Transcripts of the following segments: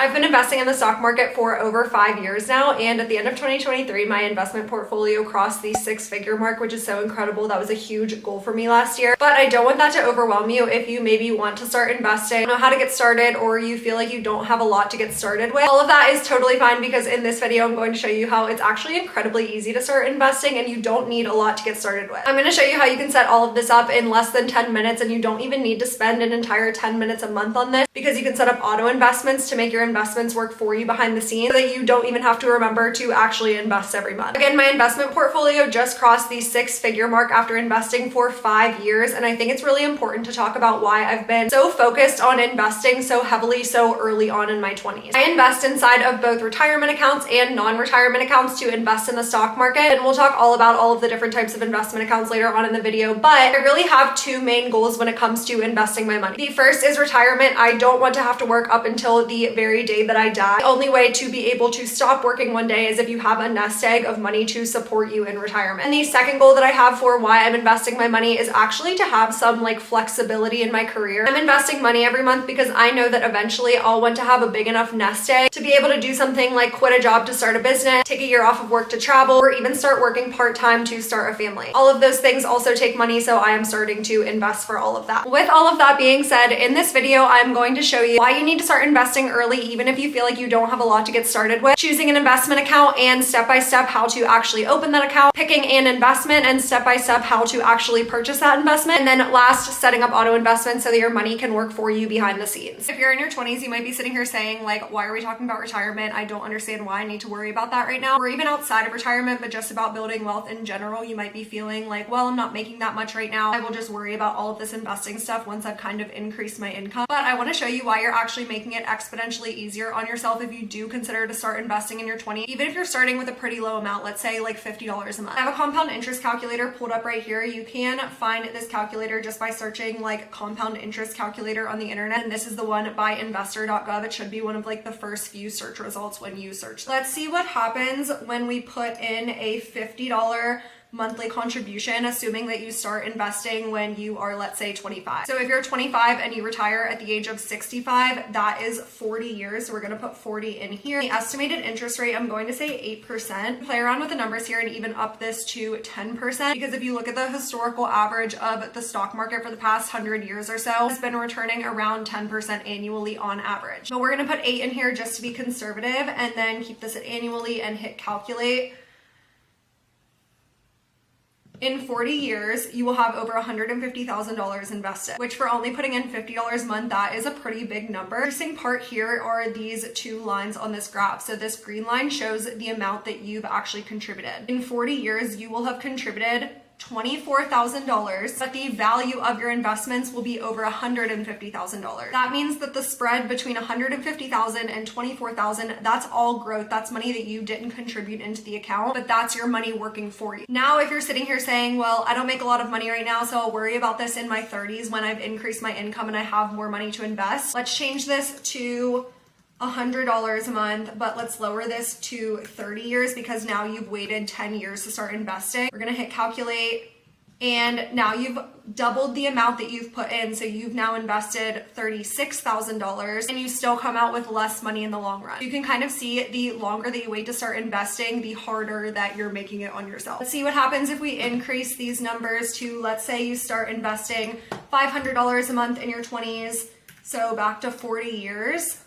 I've been investing in the stock market for over 5 years now, and at the end of 2023, my investment portfolio crossed the 6-figure mark, which is so incredible. That was a huge goal for me last year, but I don't want that to overwhelm you. If you maybe want to start investing, don't know how to get started, or you feel like you don't have a lot to get started with, all of that is totally fine, because in this video, I'm going to show you how it's actually incredibly easy to start investing and you don't need a lot to get started with. I'm going to show you how you can set all of this up in less than 10 minutes, and you don't even need to spend an entire 10 minutes a month on this, because you can set up auto investments to make your investments work for you behind the scenes so that you don't even have to remember to actually invest every month. Again, my investment portfolio just crossed the 6-figure mark after investing for 5 years, and I think it's really important to talk about why I've been so focused on investing so heavily so early on in my 20s. I invest inside of both retirement accounts and non-retirement accounts to invest in the stock market, and we'll talk all about all of the different types of investment accounts later on in the video, but I really have two main goals when it comes to investing my money. The first is retirement. I don't want to have to work up until the very day that I die. The only way to be able to stop working one day is if you have a nest egg of money to support you in retirement. And the second goal that I have for why I'm investing my money is actually to have some flexibility in my career. I'm investing money every month because I know that eventually I'll want to have a big enough nest egg to be able to do something like quit a job to start a business, take a year off of work to travel, or even start working part-time to start a family. All of those things also take money, so I am starting to invest for all of that. With all of that being said, in this video, I'm going to show you why you need to start investing early, even if you feel like you don't have a lot to get started with, choosing an investment account, and step-by-step how to actually open that account, picking an investment, and step-by-step how to actually purchase that investment, and then last, setting up auto investments so that your money can work for you behind the scenes. If you're in your 20s, you might be sitting here saying, why are we talking about retirement? I don't understand why I need to worry about that right now. Or even outside of retirement, but just about building wealth in general, you might be feeling well, I'm not making that much right now. I will just worry about all of this investing stuff once I've kind of increased my income. But I want to show you why you're actually making it exponentially easier on yourself if you do consider to start investing in your 20s. Even if you're starting with a pretty low amount, let's say $50 a month. I have a compound interest calculator pulled up right here. You can find this calculator just by searching compound interest calculator on the internet. And this is the one by investor.gov. It should be one of the first few search results when you search. Let's see what happens when we put in a $50 monthly contribution, assuming that you start investing when you are, let's say, 25. So if you're 25 and you retire at the age of 65, that is 40 years. So we're going to put 40 in here. The estimated interest rate, I'm going to say 8%. Play around with the numbers here and even up this to 10%, because if you look at the historical average of the stock market for the past 100 years or so, it's been returning around 10% annually on average. But we're going to put 8 in here just to be conservative, and then keep this at annually and hit calculate. In 40 years, you will have over $150,000 invested, which for only putting in $50 a month, that is a pretty big number. The interesting part here are these two lines on this graph. So this green line shows the amount that you've actually contributed. In 40 years, you will have contributed $24,000, but the value of your investments will be over $150,000. That means that the spread between $150,000 and $24,000, that's all growth. That's money that you didn't contribute into the account, but that's your money working for you. Now, if you're sitting here saying, well, I don't make a lot of money right now, so I'll worry about this in my 30s when I've increased my income and I have more money to invest. Let's change this to $100 a month, but let's lower this to 30 years because now you've waited 10 years to start investing. We're gonna hit calculate, and now you've doubled the amount that you've put in. So you've now invested $36,000, and you still come out with less money in the long run. You can kind of see the longer that you wait to start investing, the harder that you're making it on yourself. Let's see what happens if we increase these numbers to, let's say you start investing $500 a month in your 20s. So back to 40 years.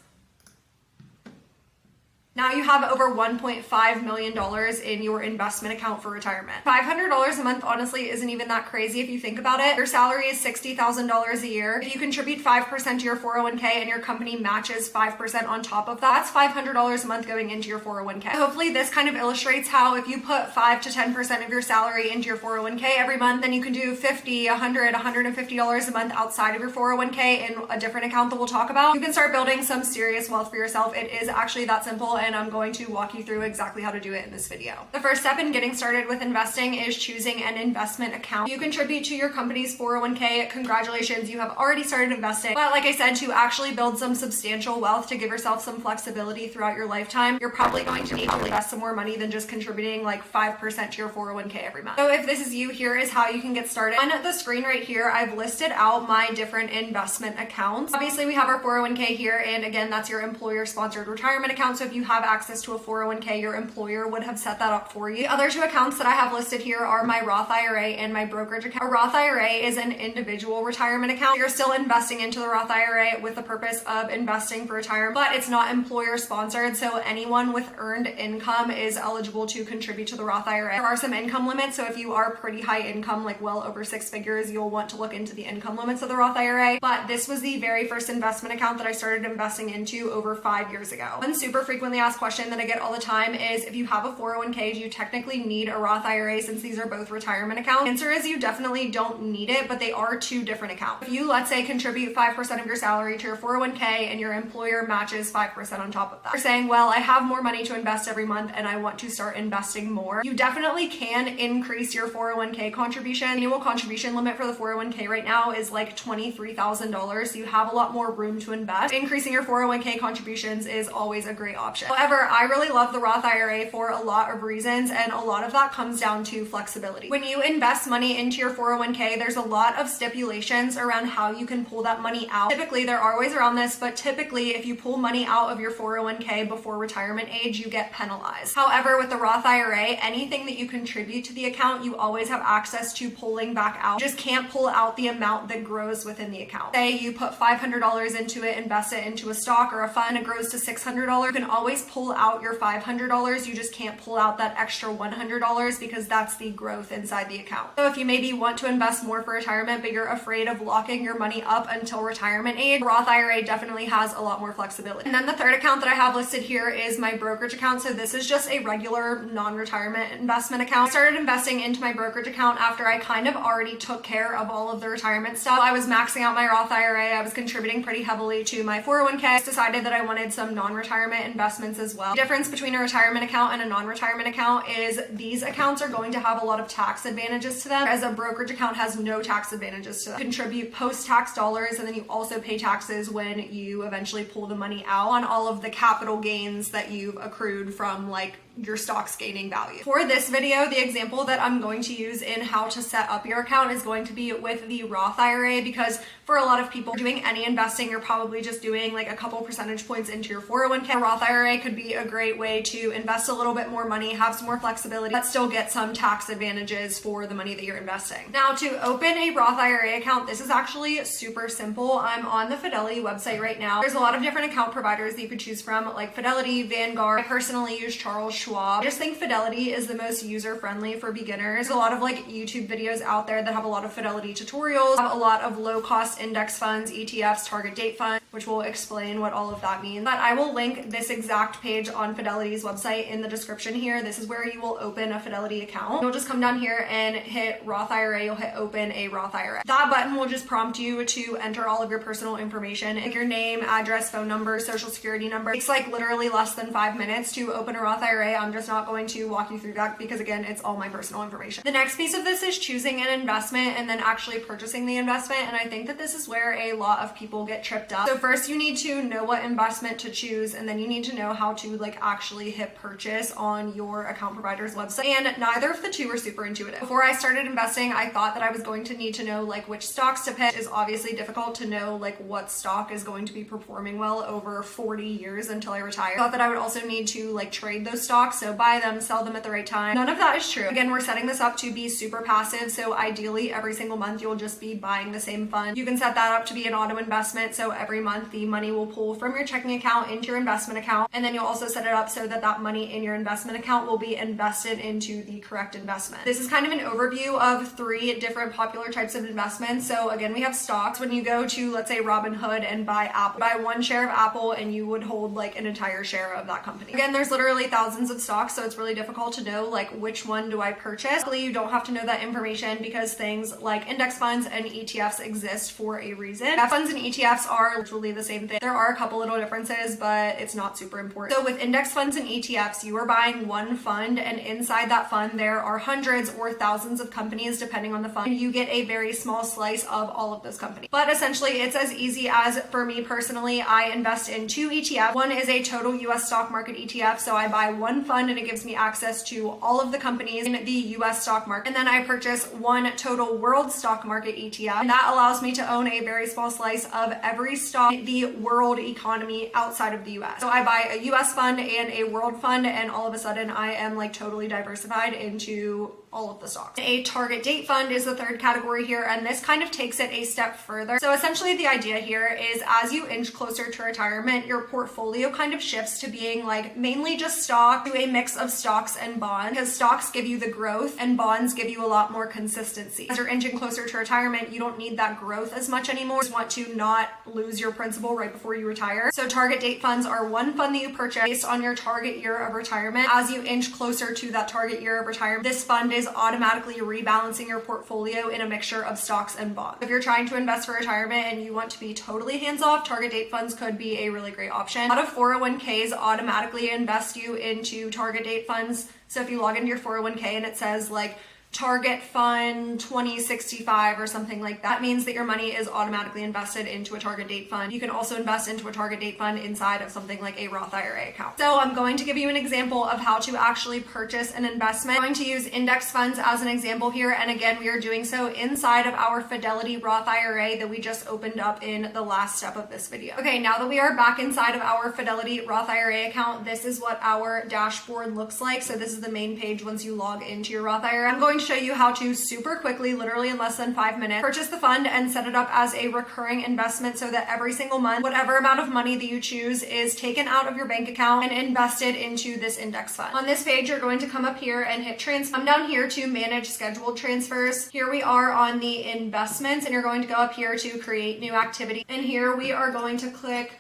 Now you have over $1.5 million in your investment account for retirement. $500 a month honestly isn't even that crazy if you think about it. Your salary is $60,000 a year. If you contribute 5% to your 401k and your company matches 5% on top of that, that's $500 a month going into your 401k. Hopefully this kind of illustrates how if you put 5 to 10% of your salary into your 401k every month, then you can do $50, $100, $150 a month outside of your 401k in a different account that we'll talk about. You can start building some serious wealth for yourself. It is actually that simple. And and I'm going to walk you through exactly how to do it in this video. The first step in getting started with investing is choosing an investment account. You contribute to your company's 401k. Congratulations, you have already started investing. But like I said, to actually build some substantial wealth, to give yourself some flexibility throughout your lifetime, you're probably going to need to invest some more money than just contributing like 5% to your 401k every month. So if this is you, here is how you can get started. On the screen right here, I've listed out my different investment accounts. Obviously, we have our 401k here, and again, that's your employer-sponsored retirement account. So if you have access to a 401k, your employer would have set that up for you. The other two accounts that I have listed here are my Roth IRA and my brokerage account. A Roth IRA is an individual retirement account. You're still investing into the Roth IRA with the purpose of investing for retirement, but it's not employer-sponsored, so anyone with earned income is eligible to contribute to the Roth IRA. There are some income limits, so if you are pretty high income, like well over 6 figures, you'll want to look into the income limits of the Roth IRA. But this was the very first investment account that I started investing into over 5 years ago. One super frequently asked question that I get all the time is, if you have a 401k, do you technically need a Roth IRA since these are both retirement accounts? The answer is you definitely don't need it, but they are two different accounts. If you, let's say, contribute 5% of your salary to your 401k and your employer matches 5% on top of that, you're saying, well, I have more money to invest every month and I want to start investing more. You definitely can increase your 401k contribution. The annual contribution limit for the 401k right now is like $23,000, so you have a lot more room to invest. Increasing your 401k contributions is always a great option. However, I really love the Roth IRA for a lot of reasons, and a lot of that comes down to flexibility. When you invest money into your 401k, there's a lot of stipulations around how you can pull that money out. Typically, there are ways around this, but typically, if you pull money out of your 401k before retirement age, you get penalized. However, with the Roth IRA, anything that you contribute to the account, you always have access to pulling back out. You just can't pull out the amount that grows within the account. Say you put $500 into it, invest it into a stock or a fund, it grows to $600. You can always pull out your $500. You just can't pull out that extra $100 because that's the growth inside the account. So if you maybe want to invest more for retirement, but you're afraid of locking your money up until retirement age, Roth IRA definitely has a lot more flexibility. And then the third account that I have listed here is my brokerage account. So this is just a regular non-retirement investment account. I started investing into my brokerage account after I kind of already took care of all of the retirement stuff. I was maxing out my Roth IRA. I was contributing pretty heavily to my 401k. I decided that I wanted some non-retirement investments as well. The difference between a retirement account and a non-retirement account is these accounts are going to have a lot of tax advantages to them, as a brokerage account has no tax advantages to them. You contribute post-tax dollars, and then you also pay taxes when you eventually pull the money out on all of the capital gains that you've accrued from like your stocks gaining value. For this video, the example that I'm going to use in how to set up your account is going to be with the Roth IRA, because for a lot of people doing any investing, you're probably just doing like a couple percentage points into your 401k. A Roth IRA could be a great way to invest a little bit more money, have some more flexibility, but still get some tax advantages for the money that you're investing. Now, to open a Roth IRA account, this is actually super simple. I'm on the Fidelity website right now. There's a lot of different account providers that you could choose from, like Fidelity, Vanguard. I personally use Charles Schwab. I just think Fidelity is the most user-friendly for beginners. There's a lot of like YouTube videos out there that have a lot of Fidelity tutorials, have a lot of low-cost index funds, ETFs, target date funds, which will explain what all of that means. But I will link this exact page on Fidelity's website in the description here. This is where you will open a Fidelity account. You'll just come down here and hit Roth IRA. You'll hit open a Roth IRA. That button will just prompt you to enter all of your personal information, like your name, address, phone number, social security number. It takes like literally less than 5 minutes to open a Roth IRA. I'm just not going to walk you through that because again, it's all my personal information. The next piece of this is choosing an investment and then actually purchasing the investment. And I think that this is where a lot of people get tripped up. So first you need to know what investment to choose, and then you need to know how to like actually hit purchase on your account provider's website. And neither of the two are super intuitive. Before I started investing, I thought that I was going to need to know like which stocks to pick. It's obviously difficult to know like what stock is going to be performing well over 40 years until I retire. I thought that I would also need to like trade those stocks, so buy them, sell them at the right time. None of that is true. Again, we're setting this up to be super passive, so ideally every single month you'll just be buying the same fund. You can set that up to be an auto investment, so every month the money will pull from your checking account into your investment account, and then you'll also set it up so that that money in your investment account will be invested into the correct investment. This is kind of an overview of 3 different popular types of investments. So again, we have stocks. When you go to, let's say, Robinhood and buy Apple, buy 1 share of Apple and you would hold like an entire share of that company. Again, there's literally thousands of stocks, so it's really difficult to know like which one do I purchase. Luckily, you don't have to know that information because things like index funds and ETFs exist for a reason. Funds and ETFs are totally the same thing. There are a couple little differences, but it's not super important. So with index funds and ETFs, you are buying one fund, and inside that fund, there are hundreds or thousands of companies depending on the fund. And you get a very small slice of all of those companies. But essentially, it's as easy as, for me personally, I invest in 2 ETFs. One is a total US stock market ETF. So I buy one fund and it gives me access to all of the companies in the US stock market. And then I purchase one total world stock market ETF. And that allows me to own a very small slice of every stock in the world economy outside of the US. So I buy a US fund and a world fund, and all of a sudden I am like totally diversified into all of the stocks. A target date fund is the third category here, and this kind of takes it a step further. So essentially the idea here is as you inch closer to retirement, your portfolio kind of shifts to being like mainly just stock to a mix of stocks and bonds, because stocks give you the growth and bonds give you a lot more consistency. As you're inching closer to retirement, you don't need that growth as much anymore. You just want to not lose your principal right before you retire. So target date funds are one fund that you purchase based on your target year of retirement. As you inch closer to that target year of retirement, this fund is automatically rebalancing your portfolio in a mixture of stocks and bonds. If you're trying to invest for retirement and you want to be totally hands-off, target date funds could be a really great option. A lot of 401ks automatically invest you into target date funds. So if you log into your 401k and it says like Target Fund 2065 or something like that, means that your money is automatically invested into a target date fund. You can also invest into a target date fund inside of something like a Roth IRA account. So I'm going to give you an example of how to actually purchase an investment. I'm going to use index funds as an example here. And again, we are doing so inside of our Fidelity Roth IRA that we just opened up in the last step of this video. Okay, now that we are back inside of our Fidelity Roth IRA account, this is what our dashboard looks like. So this is the main page once you log into your Roth IRA. I'm going to show you how to super quickly, literally in less than 5 minutes, purchase the fund and set it up as a recurring investment so that every single month, whatever amount of money that you choose is taken out of your bank account and invested into this index fund. On this page, you're going to come up here and hit transfer. Come down here to manage scheduled transfers. Here we are on the investments, and you're going to go up here to create new activity. And here we are going to click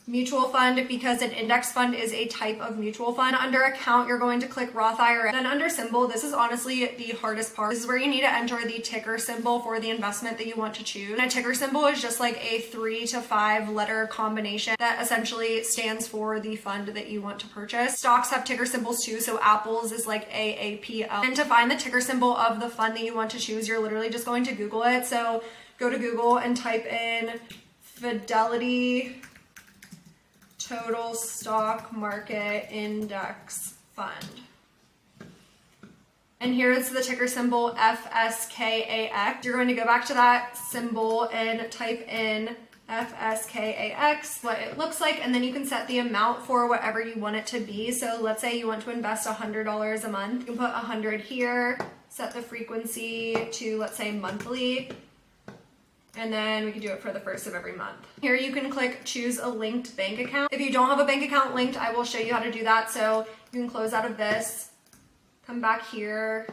mutual fund, because an index fund is a type of mutual fund. Under account, you're going to click Roth IRA. Then under symbol, this is honestly the hardest part. This is where you need to enter the ticker symbol for the investment that you want to choose. And a ticker symbol is just like a 3 to 5 letter combination that essentially stands for the fund that you want to purchase. Stocks have ticker symbols too, so Apple's is like AAPL. And to find the ticker symbol of the fund that you want to choose, you're literally just going to Google it. So go to Google and type in Fidelity Total Stock Market Index Fund. And here's the ticker symbol FSKAX. You're going to go back to that symbol and type in FSKAX, what it looks like, and then you can set the amount for whatever you want it to be. So let's say you want to invest $100 a month. You can put 100 here, set the frequency to, let's say, monthly. And then we can do it for the first of every month. Here you can click choose a linked bank account. If you don't have a bank account linked, I will show you how to do that. So you can close out of this, come back here,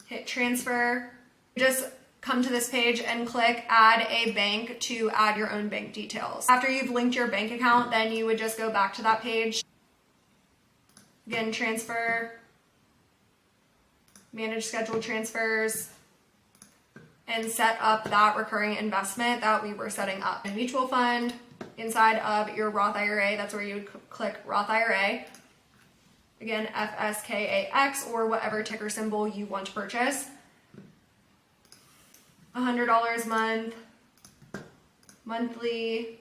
hit transfer. Just come to this page and click add a bank to add your own bank details. After you've linked your bank account, then you would just go back to that page. Again, transfer, manage scheduled transfers, and set up that recurring investment that we were setting up. A mutual fund inside of your Roth IRA, that's where you would click Roth IRA. Again, FSKAX or whatever ticker symbol you want to purchase. $100 a month, monthly,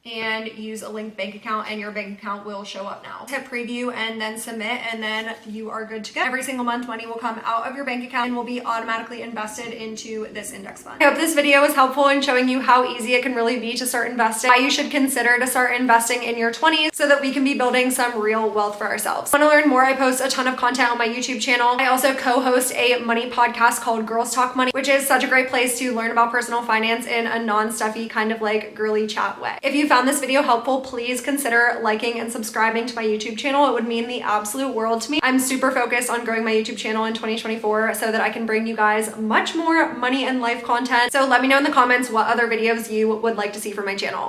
and use a linked bank account, and your bank account will show up now. Hit preview and then submit, and then you are good to go. Every single month, money will come out of your bank account and will be automatically invested into this index fund. I hope this video was helpful in showing you how easy it can really be to start investing, why you should consider to start investing in your 20s so that we can be building some real wealth for ourselves. Want to learn more? I post a ton of content on my YouTube channel. I also co-host a money podcast called Girls Talk Money, which is such a great place to learn about personal finance in a non-stuffy kind of like girly chat way. If you found this video helpful, please consider liking and subscribing to my YouTube channel. It would mean the absolute world to me. I'm super focused on growing my YouTube channel in 2024 so that I can bring you guys much more money and life content. So let me know in the comments what other videos you would like to see from my channel.